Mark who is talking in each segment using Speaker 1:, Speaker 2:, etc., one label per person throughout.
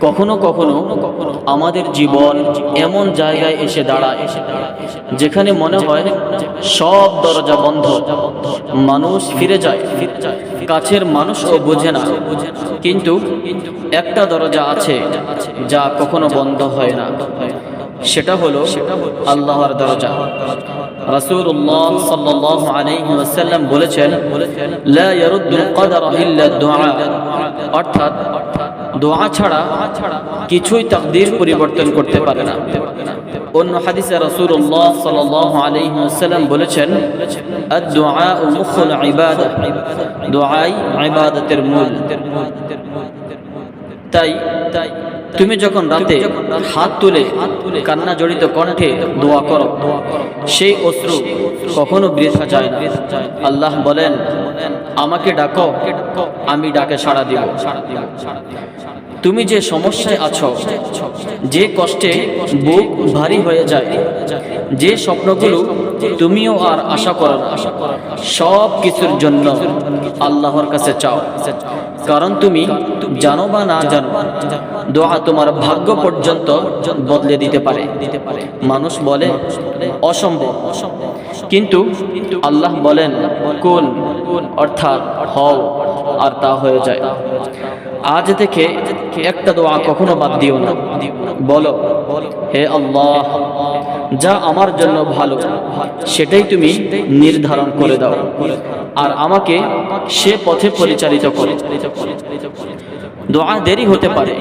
Speaker 1: কখনো কখনো আমাদের জীবন এমন জায়গায় এসে দাঁড়ায় যেখানে মনে হয় সব দরজা বন্ধ, মানুষ ফিরে যায়, কাছের মানুষও বোঝে না, কিন্তু একটা দরজা আছে যা কখনো বন্ধ হয় না, সেটা হলো আল্লাহর দরজা। রাসূলুল্লাহ সাল্লাল্লাহু আলাইহি ওয়াসাল্লাম বলেছেন, লা ইয়ারুদ্দুল কদর ইল্লা দুআ, অর্থাৎ দোয়া ছাড়া কিছুই তাকদীর পরিবর্তন করতে পারে না। অন্য হাদিসে রাসূলুল্লাহ সাল্লাল্লাহু আলাইহি ওয়াসাল্লাম বলেছেন, আদ-দুআউ মুখুল ইবাদাহ, দোয়াই ইবাদতের মূল। তাই তুমি যখন রাতে হাত তুলে কান্না জড়িত কণ্ঠে দোয়া করো, সেই অশ্রু কখনো বৃথা যায় না। আল্লাহ বলেন, আমাকে ডাকো, আমি ডাকে সাড়া দিব। তুমি যে সমস্যায় আছো, যে কষ্টে বুক ভারী হয়ে যায়, যে স্বপ্নগুলো তুমিও আর আশা করো না, সব কিছুর জন্য আল্লাহর কাছে চাও। কারণ তুমি জানো বা না জানো, দোয়া তোমার ভাগ্য পর্যন্ত বদলে দিতে পারে। মানুষ বলে অসম্ভব, কিন্তু আল্লাহ বলেন কুন, অর্থাৎ হও, আর তা হয়ে যায়। আজ থেকে একটা দোয়া কখনো বাদ দিও না। বলো, হে আল্লাহ, যা আমার জন্য ভালো সেটাই তুমি নির্ধারণ করে দাও, আর আমাকে সে পথে পরিচালিত করো। দোয়া দেরি হতে পারে,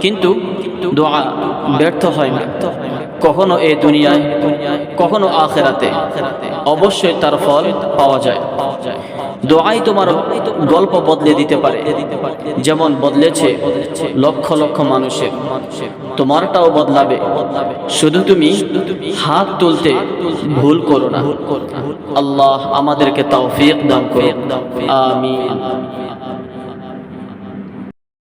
Speaker 1: কিন্তু দোয়া ব্যর্থ হয় না। কখনো এই দুনিয়ায়, কখনো আখিরাতে অবশ্যই তার ফল পাওয়া যায়। দোয়াই তোমার গল্প বদলে দিতে পারে, যেমন বদলেছে লক্ষ লক্ষ মানুষের, তোমারটাও বদলাবে। শুধু তুমি হাত তুলতে ভুল করো না। আল্লাহ আমাদেরকে তৌফিক দান করুন। আমিন।